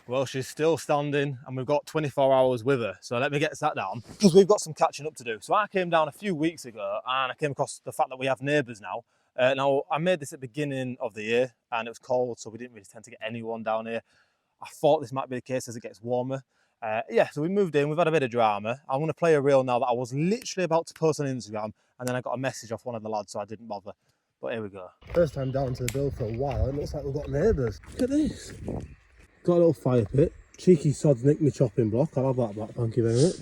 Well, she's still standing and we've got 24 hours with her. So let me get sat down because we've got some catching up to do. So I came down a few weeks ago and I came across the fact that we have neighbours now. Now, I made this at the beginning of the year and it was cold, so we didn't really tend to get anyone down here. I thought this might be the case as it gets warmer. Yeah, so we moved in, we've had a bit of drama. I'm going to play a reel now that I was literally about to post on Instagram and then I got a message off one of the lads, so I didn't bother. But here we go. First time down to the build for a while. It looks like we've got neighbours. Look at this. Got a little fire pit. Cheeky sods nicked my chopping block. I'll have that back, thank you very much.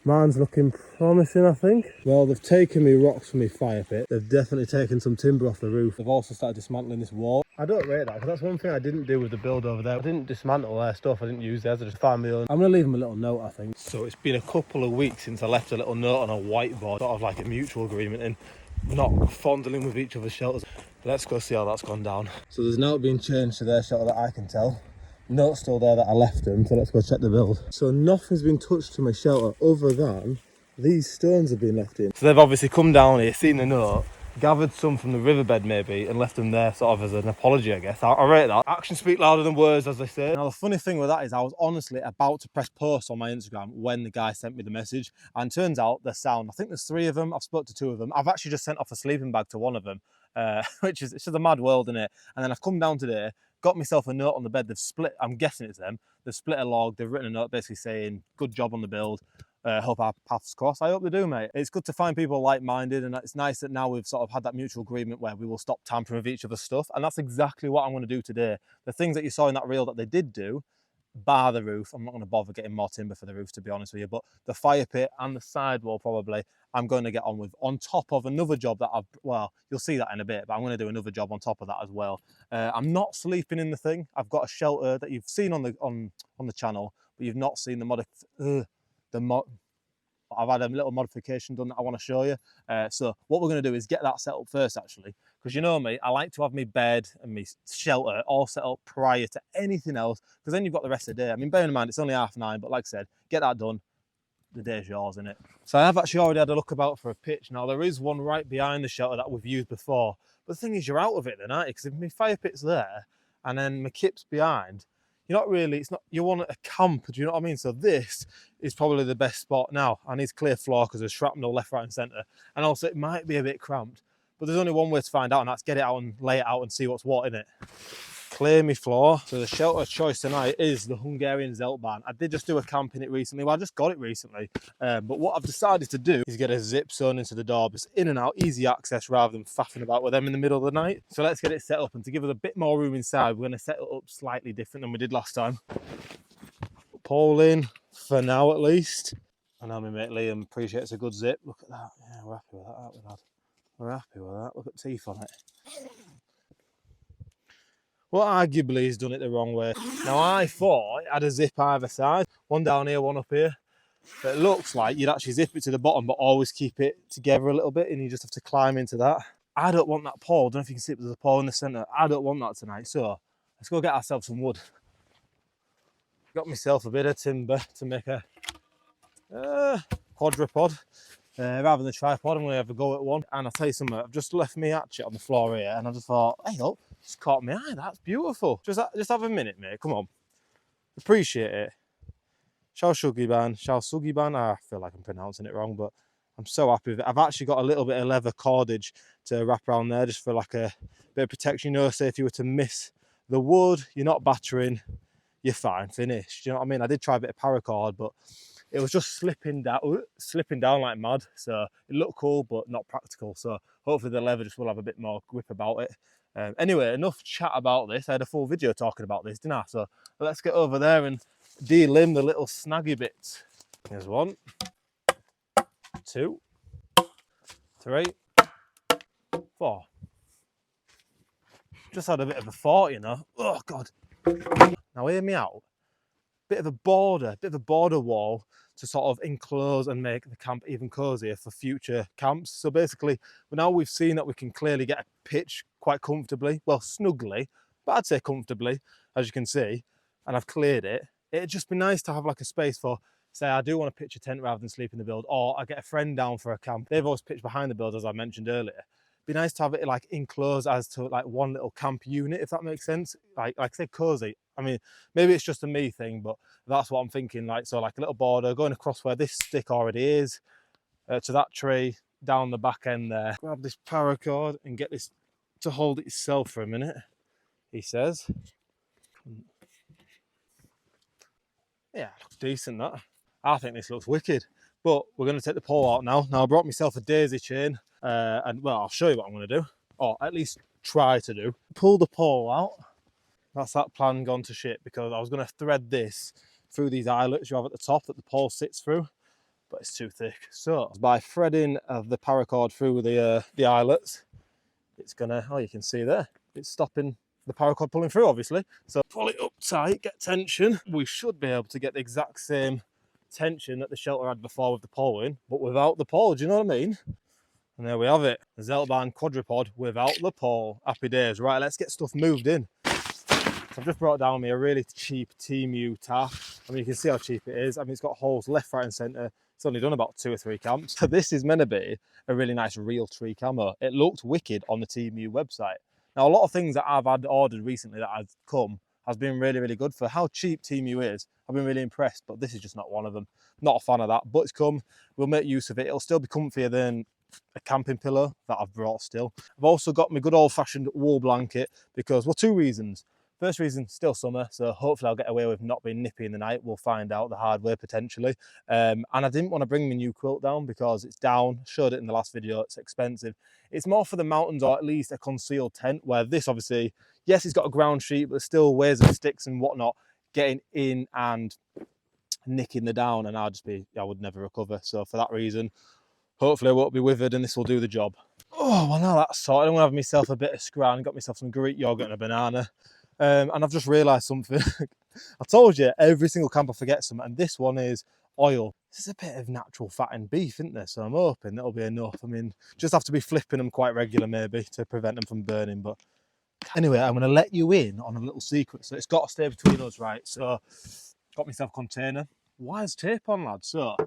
Mine's looking promising, I think. Well, they've taken me rocks from my fire pit. They've definitely taken some timber off the roof. They've also started dismantling this wall. I don't rate that, because that's one thing I didn't do with the build over there. I didn't dismantle their stuff, I didn't use theirs, I just found my own. I'm going to leave them a little note, I think. So it's been a couple of weeks since I left a little note on a whiteboard, sort of like a mutual agreement in not fondling with each other's shelters. Let's go see how that's gone down. So there's now been changed to their shelter that I can tell. Note's still there that I left them, so let's go check the build. So nothing's been touched to my shelter other than these stones have been left in. So they've obviously come down here, seen the note, gathered some from the riverbed maybe, and left them there sort of as an apology, I guess. I rate that. Actions speak louder than words, as they say. Now the funny thing with that is I was honestly about to press post on my Instagram when the guy sent me the message, and turns out they're sound. I think there's 3 of them. I've spoke to 2 of them. I've actually just sent off a sleeping bag to one of them, which is, it's just a mad world, isn't it? And then I've come down today, got myself a note on the bed. They've split, I'm guessing it's them, they've split a log, they've written a note basically saying good job on the build, hope our paths cross. I hope they do, mate. It's good to find people like-minded, and it's nice that now we've sort of had that mutual agreement where we will stop tampering with each other's stuff, and that's exactly what I'm going to do today. The things that you saw in that reel that they did do, bar the roof, I'm not going to bother getting more timber for the roof, to be honest with you, but the fire pit and the sidewall probably I'm going to get on with, on top of another job that I've, well, you'll see that in a bit, but I'm going to do another job on top of that as well. I'm not sleeping in the thing. I've got a shelter that you've seen on the channel, but you've not seen I've had a little modification done that I want to show you. So what we're going to do is get that set up first, actually, because you know me, I like to have my bed and my shelter all set up prior to anything else, because then you've got the rest of the day. I mean, bear in mind, it's only 9:30, but like I said, get that done, the day's yours, innit? So I have actually already had a look about for a pitch. Now, there is one right behind the shelter that we've used before, but the thing is, you're out of it then, aren't you? Because if my fire pit's there, and then my kip's behind, you're not really, it's not, you want a camp, do you know what I mean? So this is probably the best spot. Now, I need clear floor because there's shrapnel left, right and centre. And also it might be a bit cramped, but there's only one way to find out, and that's get it out and lay it out and see what's what in it. Clear me floor. So the shelter choice tonight is the Hungarian Zeltbahn. I did just do a camp in it recently. Well, I just got it recently. But what I've decided to do is get a zip sewn into the door. It's in and out, easy access rather than faffing about with them in the middle of the night. So let's get it set up, and to give us a bit more room inside, we're going to set it up slightly different than we did last time. Pole in for now at least. I know my mate Liam appreciates a good zip. Look at that. Yeah, we're happy with that, aren't we, lad? We're happy with that. Look at teeth on it. Well, arguably he's done it the wrong way. Now, I thought it had a zip either side. One down here, one up here. But it looks like you'd actually zip it to the bottom, but always keep it together a little bit, and you just have to climb into that. I don't want that pole. I don't know if you can see it, but there's a pole in the centre. I don't want that tonight, so let's go get ourselves some wood. Got myself a bit of timber to make a quadrupod. Rather than a tripod, I'm going to have a go at one. And I'll tell you something, I've just left my hatchet on the floor here, and I just thought, hey, look, it's caught my eye, that's beautiful. Just have a minute, mate, come on. Appreciate it. Shao Sugiban, I feel like I'm pronouncing it wrong, but I'm so happy with it. I've actually got a little bit of leather cordage to wrap around there, just for like a bit of protection. You know, say if you were to miss the wood, you're not battering, you're fine, finished. You know what I mean? I did try a bit of paracord, but it was just slipping down like mad. So it looked cool, but not practical. So hopefully the leather just will have a bit more grip about it. Anyway, enough chat about this. I had a full video talking about this, didn't I? So let's get over there and delimb the little snaggy bits. Here's 1, 2, 3, 4. Just had a bit of a thought, you know. Oh, God. Now, hear me out. Bit of a border wall to sort of enclose and make the camp even cozier for future camps. So basically, now we've seen that we can clearly get a pitch quite comfortably, well, snugly, but I'd say comfortably, as you can see, and I've cleared it. It'd just be nice to have like a space for, say, I do want to pitch a tent rather than sleep in the build, or I get a friend down for a camp. They've always pitched behind the build, as I mentioned earlier. Be nice to have it like enclosed as to like one little camp unit, if that makes sense. Like I say, cozy. I mean, maybe it's just a me thing, but that's what I'm thinking. Like, so like a little border going across where this stick already is, to that tree, down the back end there. Grab this paracord and get this to hold itself for a minute, he says. Yeah, looks decent, that. I think this looks wicked. But we're going to take the pole out now. Now, I brought myself a daisy chain, and well, I'll show you what I'm going to do, or at least try to do. Pull the pole out. That's that plan gone to shit, because I was going to thread this through these eyelets you have at the top that the pole sits through, but it's too thick. So by threading the paracord through the eyelets, it's gonna, oh, you can see there, it's stopping the paracord pulling through, obviously. So pull it up tight, get tension. We should be able to get the exact same tension that the shelter had before with the pole in, but without the pole, do you know what I mean? And there we have it, the Zeltbahn quadrupod without the pole. Happy days. Right, let's get stuff moved in. So I've just brought down me a really cheap TMU tarp. I mean, you can see how cheap it is. I mean, it's got holes left, right and centre. It's only done about 2 or 3 camps. So this is meant to be a really nice real tree camo. It looked wicked on the TMU website. Now, a lot of things that I've had ordered recently that has come has been really, really good. For how cheap TMU is, I've been really impressed, but this is just not one of them. Not a fan of that, but it's come. We'll make use of it. It'll still be comfier than a camping pillow that I've brought still. I've also got my good old-fashioned wool blanket because, well, 2 reasons. First reason, still summer, so hopefully I'll get away with not being nippy in the night. We'll find out the hard way potentially. And I didn't want to bring my new quilt down because it's down. Showed it in the last video, it's expensive. It's more for the mountains, or at least a concealed tent, where this obviously, yes, it's got a ground sheet, but still ways of sticks and whatnot getting in and nicking the down, and I would never recover. So for that reason, hopefully I won't be withered and this will do the job. Oh, well, now that's sorted, I'm gonna have myself a bit of scran, got myself some Greek yogurt and a banana. And I've just realised something. I told you, every single camp I forget some, and this one is oil. This is a bit of natural fat in beef, isn't there? So I'm hoping that'll be enough. I mean, just have to be flipping them quite regular maybe to prevent them from burning. But anyway, I'm going to let you in on a little secret. So it's got to stay between us, right? So got myself a container. Wires tape on, lads. So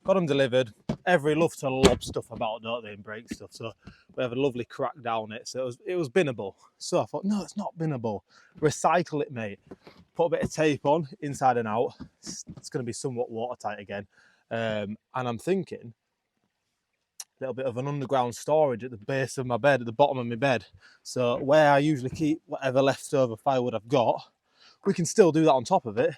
got them delivered. Every love to lob stuff about, don't they, and break stuff. So we have a lovely crack down it. So it was binnable. So I thought, no, it's not binnable. Recycle it, mate. Put a bit of tape on, inside and out. It's going to be somewhat watertight again. And I'm thinking a little bit of an underground storage at the base of my bed, at the bottom of my bed. So where I usually keep whatever leftover firewood I've got, we can still do that on top of it.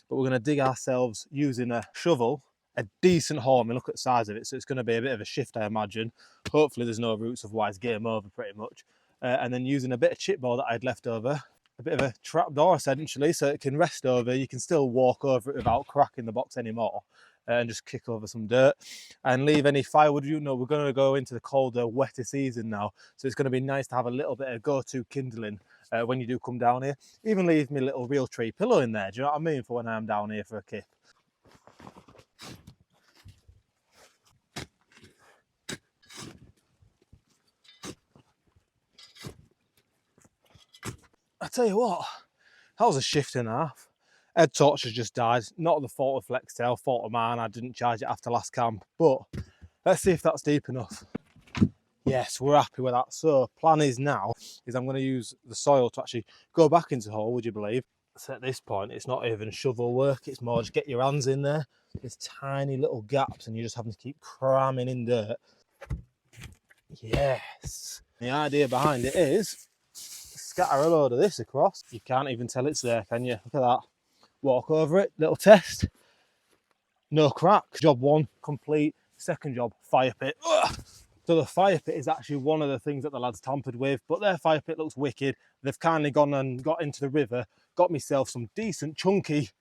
But we're going to dig ourselves using a shovel, a decent hole. I mean, look at the size of it. So it's going to be a bit of a shift, I imagine. Hopefully there's no roots, otherwise game over pretty much. And then using a bit of chipboard that I had left over, a bit of a trapdoor essentially, so it can rest over. You can still walk over it without cracking the box anymore, and just kick over some dirt and leave any firewood. You know, we're going to go into the colder, wetter season now, so it's going to be nice to have a little bit of go-to kindling when you do come down here. Even leave me little real tree pillow in there, do you know what I mean, for when I'm down here for a kip. I tell you what, that was a shift and a half. Head torch has just died. Not the fault of Flextail, fault of mine. I didn't charge it after last camp, but let's see if that's deep enough. Yes, we're happy with that. So plan is now, is I'm going to use the soil to actually go back into the hole, would you believe? So at this point, it's not even shovel work. It's more just get your hands in there. There's tiny little gaps and you're just having to keep cramming in dirt. Yes. The idea behind it is scatter a load of this across. You can't even tell it's there, can you? Look at that. Walk over it, little test. No crack. Job 1 complete. Second job, fire pit. Ugh. So the fire pit is actually one of the things that the lads tampered with, but their fire pit looks wicked. They've kindly gone and got into the river, got myself some decent chunky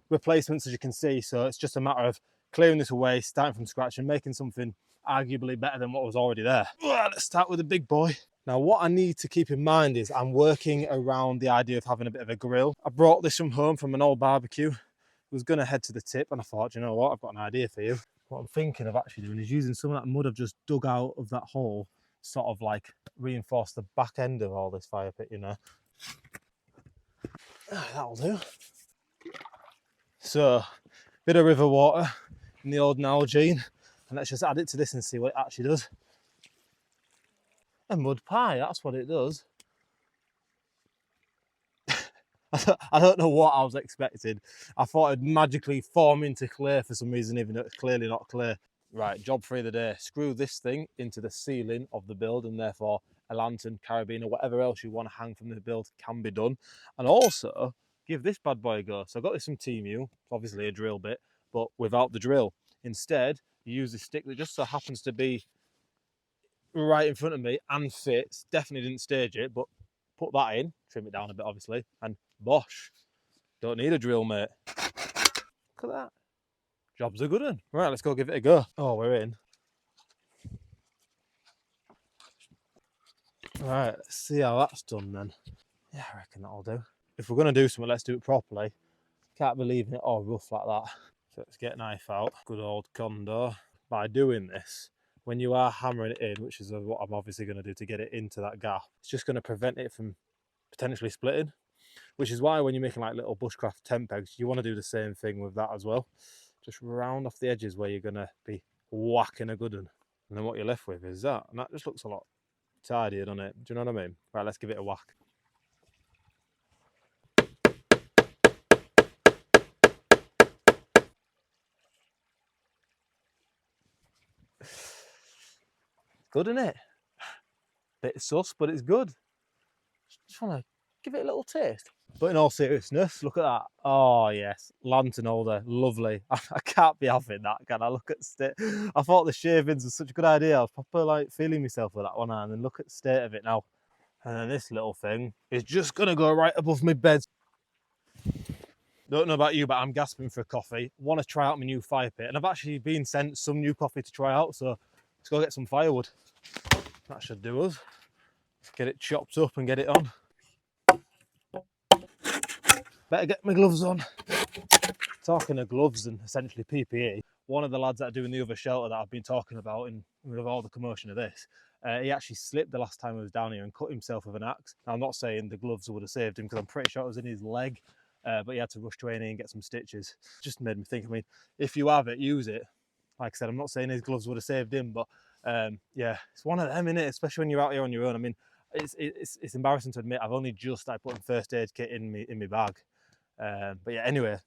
replacements, as you can see. So it's just a matter of clearing this away, starting from scratch and making something arguably better than what was already there. Ugh, let's start with the big boy. Now, what I need to keep in mind is I'm working around the idea of having a bit of a grill. I brought this from home from an old barbecue. I was going to head to the tip and I thought, you know what, I've got an idea for you. What I'm thinking of actually doing is using some of that mud I've just dug out of that hole, sort of like reinforce the back end of all this fire pit, you know. That'll do. So, bit of river water in the old Nalgene, and let's just add it to this and see what it actually does. A mud pie, that's what it does. I don't know what I was expecting. I thought it'd magically form into clay for some reason, even though it's clearly not clay. Right, job 3 of the day. Screw this thing into the ceiling of the build, and therefore a lantern, carabiner, whatever else you want to hang from the build can be done. And also give this bad boy a go. So I got this from Temu, obviously a drill bit, but without the drill. Instead, you use this stick that just so happens to be right in front of me and fits. Definitely didn't stage it, but put that in, trim it down a bit obviously, and bosh. Don't need a drill, mate. Look at that. Job's a good one. Right, let's go give it a go. Oh, we're in. Right, let's see how that's done then. Yeah, I reckon that'll do. If we're going to do something, let's do it properly. Can't be leaving it all rough like that. So let's get a knife out. Good old condor. By doing this, when you are hammering it in, which is what I'm obviously going to do to get it into that gap, it's just going to prevent it from potentially splitting. Which is why when you're making like little bushcraft tent pegs, you want to do the same thing with that as well. Just round off the edges where you're going to be whacking a good one. And then what you're left with is that. And that just looks a lot tidier, doesn't it? Do you know what I mean? Right, let's give it a whack. Good, isn't it? Bit sus, but it's good. Just want to give it a little taste. But in all seriousness, look at that. Oh yes, lantern holder, lovely. I can't be having that, can I? Look at the state. I thought the shavings was such a good idea. I was proper like feeling myself with that one, and then look at the state of it now. And then this little thing is just gonna go right above my bed. Don't know about you, but I'm gasping for a coffee. Want to try out my new fire pit, and I've actually been sent some new coffee to try out. So let's go get some firewood. That should do us. Let's get it chopped up and get it on. Better get my gloves on. Talking of gloves and essentially PPE, one of the lads that are doing the other shelter that I've been talking about, and with all the commotion of this, he actually slipped the last time he was down here and cut himself with an axe. Now, I'm not saying the gloves would have saved him because I'm pretty sure it was in his leg, but he had to rush to A&E and get some stitches. Just made me think, I mean, if you have it, use it. Like I said, I'm not saying his gloves would have saved him, but yeah, it's one of them, innit? Especially when you're out here on your own. I mean, it's embarrassing to admit I've only just started putting first aid kit in my bag. But yeah, anyway.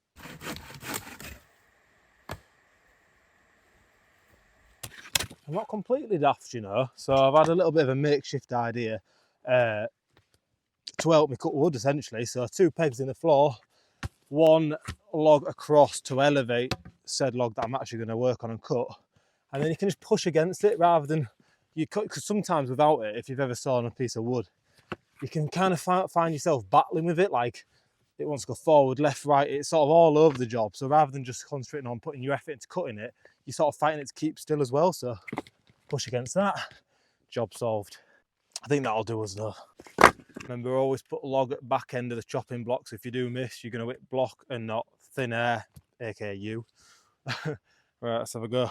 I'm not completely daft, you know, so I've had a little bit of a makeshift idea to help me cut wood, essentially. So 2 pegs in the floor, 1 log across to elevate said log that I'm actually going to work on and cut, and then you can just push against it rather than you cut, because sometimes without it, if you've ever sawn a piece of wood, you can kind of find yourself battling with it, like it wants to go forward, left, right, it's sort of all over the job. So rather than just concentrating on putting your effort into cutting it, you're sort of fighting it to keep still as well. So push against that, job solved. I think that'll do us though. Remember, always put a log at the back end of the chopping blocks. If you do miss, you're going to hit block and not thin air, aka you. Right, let's have a go.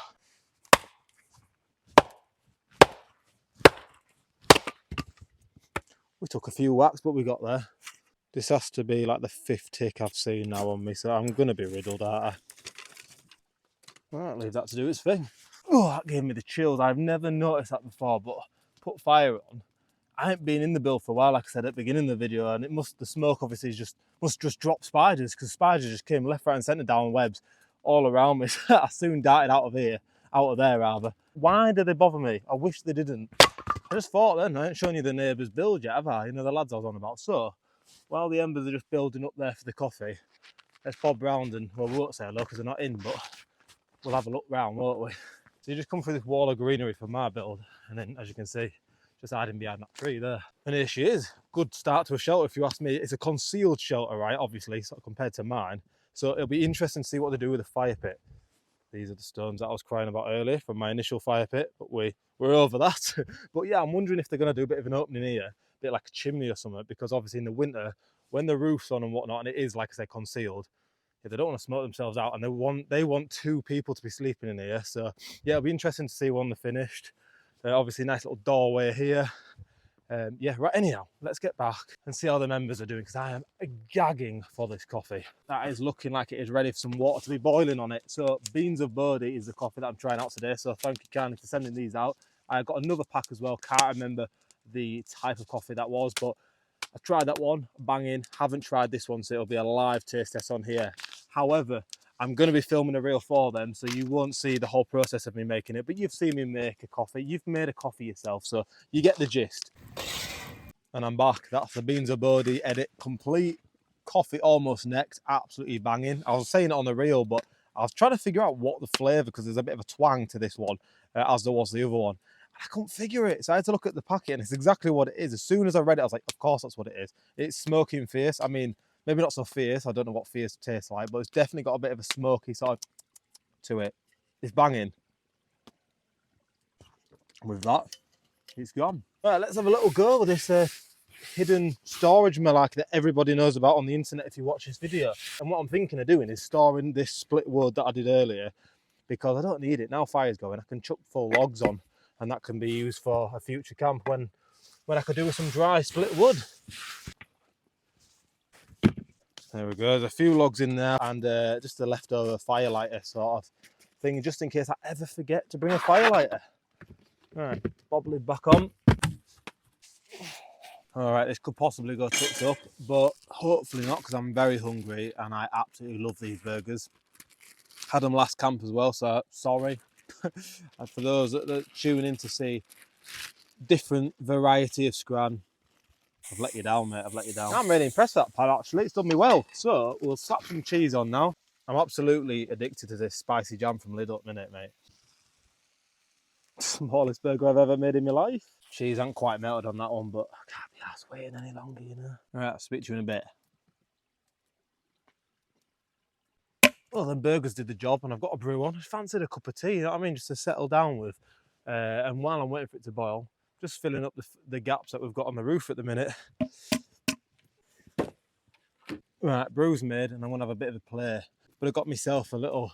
We took a few whacks, but we got there. This has to be like the 5th tick I've seen now on me, so I'm going to be riddled, aren't I? Right, leave that to do its thing. Oh, that gave me the chills. I've never noticed that before, but put fire on. I ain't been in the build for a while, like I said at the beginning of the video, and the smoke obviously must just drop spiders, because spiders just came left, right and centre down webs all around me. I soon darted out of there rather. Why did they bother me? I wish they didn't. I just thought then, I ain't shown you the neighbour's build yet, have I? You know, the lads I was on about. So, while the embers are just building up there for the coffee, let's bob round and, well, we won't say hello because they're not in, but we'll have a look round, won't we? So you just come through this wall of greenery for my build, and then, as you can see, just hiding behind that tree there. And here she is. Good start to a shelter, if you ask me. It's a concealed shelter, right, obviously, sort of compared to mine. So it'll be interesting to see what they do with the fire pit. These are the stones that I was crying about earlier from my initial fire pit, but we're over that. But yeah, I'm wondering if they're going to do a bit of an opening here, a bit like a chimney or something, because obviously in the winter, when the roof's on and whatnot, and it is, like I say, concealed, yeah, they don't want to smoke themselves out, and they want 2 people to be sleeping in here. So yeah, it'll be interesting to see when they're finished. Obviously, nice little doorway here. Yeah, right, anyhow, let's get back and see how the members are doing, because I am gagging for this coffee. That is looking like it is ready for some water to be boiling on it. So Beans of Bodhi is the coffee that I'm trying out today, so thank you kindly for sending these out. I got another pack as well, can't remember the type of coffee that was, but I tried that one, banging. Haven't tried this one, so it'll be a live taste test on here. However, I'm going to be filming a reel for them, so you won't see the whole process of me making it, but you've seen me make a coffee. You've made a coffee yourself, so you get the gist. And I'm back. That's the Beans of Bodhi edit complete. Coffee almost next, absolutely banging. I was saying it on the reel, but I was trying to figure out what the flavour, because there's a bit of a twang to this one, as there was the other one. I couldn't figure it, so I had to look at the packet, and it's exactly what it is. As soon as I read it, I was like, of course that's what it is. It's smoking fierce. I mean, maybe not so fierce. I don't know what fierce tastes like, but it's definitely got a bit of a smoky sort of to it. It's banging. With that, it's gone. Right, let's have a little go with this hidden storage malak that everybody knows about on the internet if you watch this video. And what I'm thinking of doing is storing this split wood that I did earlier, because I don't need it. Now fire's going, I can chuck full logs on, and that can be used for a future camp when I could do with some dry split wood. There we go, there's a few logs in there, and just a leftover firelighter sort of thing, just in case I ever forget to bring a firelighter. All right, bob lid back on. All right, this could possibly go tits up, but hopefully not, because I'm very hungry and I absolutely love these burgers. Had them last camp as well, so sorry. And for those that are tuning in to see different variety of scran, I've let you down, mate, I've let you down. I'm really impressed with that pan, actually. It's done me well. So we'll slap some cheese on now. I'm absolutely addicted to this spicy jam from Lidl at the minute, mate. Smallest burger I've ever made in my life. Cheese ain't quite melted on that one, but I can't be arsed waiting any longer, you know. All right, I'll speak to you in a bit. Well, then burgers did the job, and I've got a brew on. I fancied a cup of tea, you know what I mean, just to settle down with. And while I'm waiting for it to boil, just filling up the gaps that we've got on the roof at the minute. Right, brew's made, and I'm gonna have a bit of a play. But I got myself a little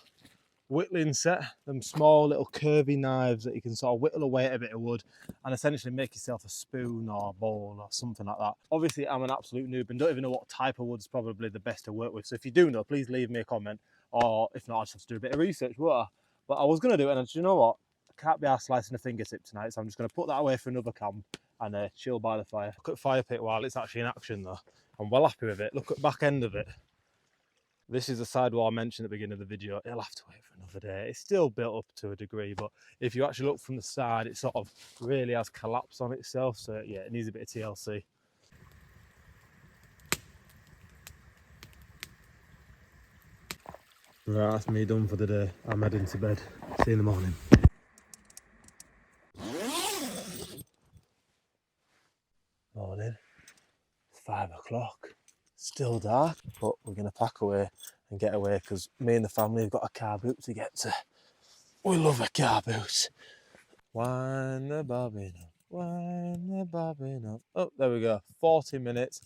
whittling set, them small little curvy knives that you can sort of whittle away at a bit of wood and essentially make yourself a spoon or a bowl or something like that. Obviously, I'm an absolute noob and don't even know what type of wood's probably the best to work with. So if you do know, please leave me a comment, or if not, I'll just have to do a bit of research. But I was going to do it, and do you know what? I can't be arsed slicing a fingertip tonight, so I'm just going to put that away for another camp and chill by the fire. Look at fire pit while it's actually in action though. I'm well happy with it. Look at the back end of it. This is the sidewall I mentioned at the beginning of the video. It'll have to wait for another day. It's still built up to a degree, but if you actually look from the side, it sort of really has collapsed on itself. So yeah, it needs a bit of TLC. Right, that's me done for the day. I'm heading to bed. See you in the morning. Morning. It's 5 o'clock. Still dark, but we're going to pack away and get away because me and the family have got a car boot to get to. We love a car boot. Wind the bobbin up, wind the bobbin up. Oh, there we go. 40 minutes.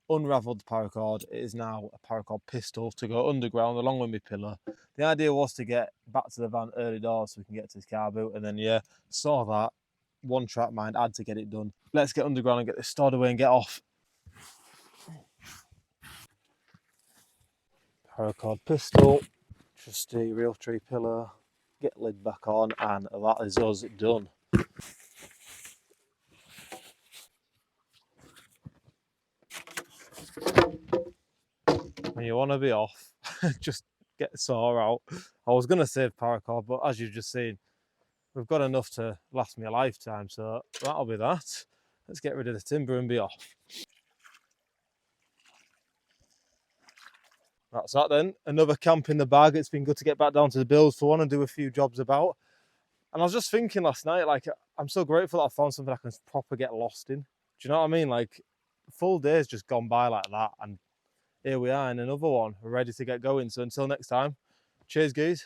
Unravelled the paracord. It is now a paracord pistol to go underground along with my pillar. The idea was to get back to the van early doors so we can get to this car boot, and then yeah, saw that. One track mind, had to get it done. Let's get underground and get this stored away and get off. Paracord pistol, trusty Realtree pillar, get lid back on, and that is us done. When you want to be off, just get the saw out. I was going to save paracord, but as you've just seen, we've got enough to last me a lifetime, so that'll be that. Let's get rid of the timber and be off. That's that then. Another camp in the bag. It's been good to get back down to the Bills for one and do a few jobs about. And I was just thinking last night, like, I'm so grateful that I found something I can proper get lost in. Do you know what I mean? Like, full day's just gone by like that, and here we are in another one. We're ready to get going. So until next time, cheers, guys.